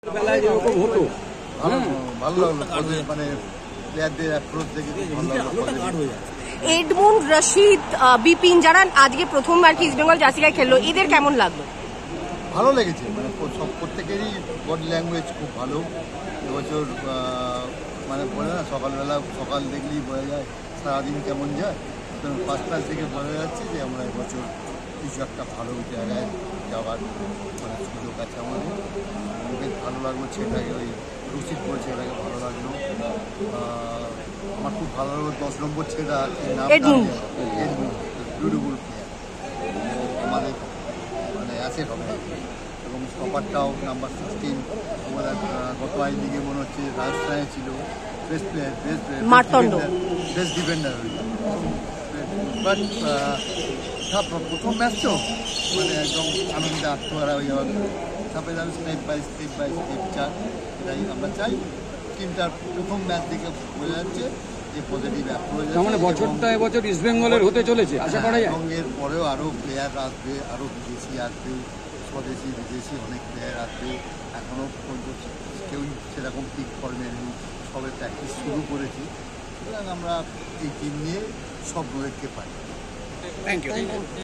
বেলায় যেরকম হতো ভালো লাগলো, মানে প্লেয়ারদের অ্যাপ্রোচ দেখে খুব ভালো লাগলো। এডমুন্ড, রশিদ, বিপিন যারা আজকে প্রথমবার কি ইস্ট বেঙ্গল জার্সি গায়ে খেললো, এদের কেমন লাগলো? ভালো লেগেছে, মানে সব প্রত্যেকেরই বডি ল্যাঙ্গুয়েজ খুব ভালো। এবছর মানে বলে না, সকাল দেখলেই বোঝা যায় সারাদিন কেমন যায়। ফার্স্ট ক্লাস থেকে বোঝা যাচ্ছে যে আমরা এবছর কিছু একটা ভালো জায়গায় যাওয়ার মানে সুযোগ আছে আমাদের। বেশ ভালো লাগলো, ছেলেটাকে ওই রশিদ করে ছেলেটাকে ভালো লাগলো। আমার খুব ভালো লাগলো 10 নম্বর ছেলেটা এডমুন্ড, বিউটিফুল প্লেয়ার, আমাদের মানে অ্যাসেট হবে। এবং স্টপারটাও নাম্বার 16 আমাদের গত আই লিগে মনে হচ্ছে রাজস্থানে ছিল, best player, best defender. But প্রথম ম্যাচ তো মানে একদম আনন্দে আত্মহারা হয়ে যাওয়ার, তারপরে আমি স্টেপ বাই স্টেপ চার, এটাই আমরা চাই। টিমটার প্রথম ম্যাচ দেখে বোঝা যাচ্ছে যে পজিটিভ অ্যাপ্রোচ। মানে বছরটা এবছর ইস্ট বেঙ্গলের হতে চলেছে, আশা করা যায়। এবং এর পরেও আরও প্লেয়ার আসবে, আরও বিদেশি আসবে, স্বদেশি বিদেশি অনেক প্লেয়ার আসবে। এখনও পর্যন্ত কেউ সেরকম পিক ফর্মে নেই, সবে প্র্যাকটিস শুরু করেছি। সুতরাং আমরা এই টিম নিয়ে সব দেখতে পাই। Thank you.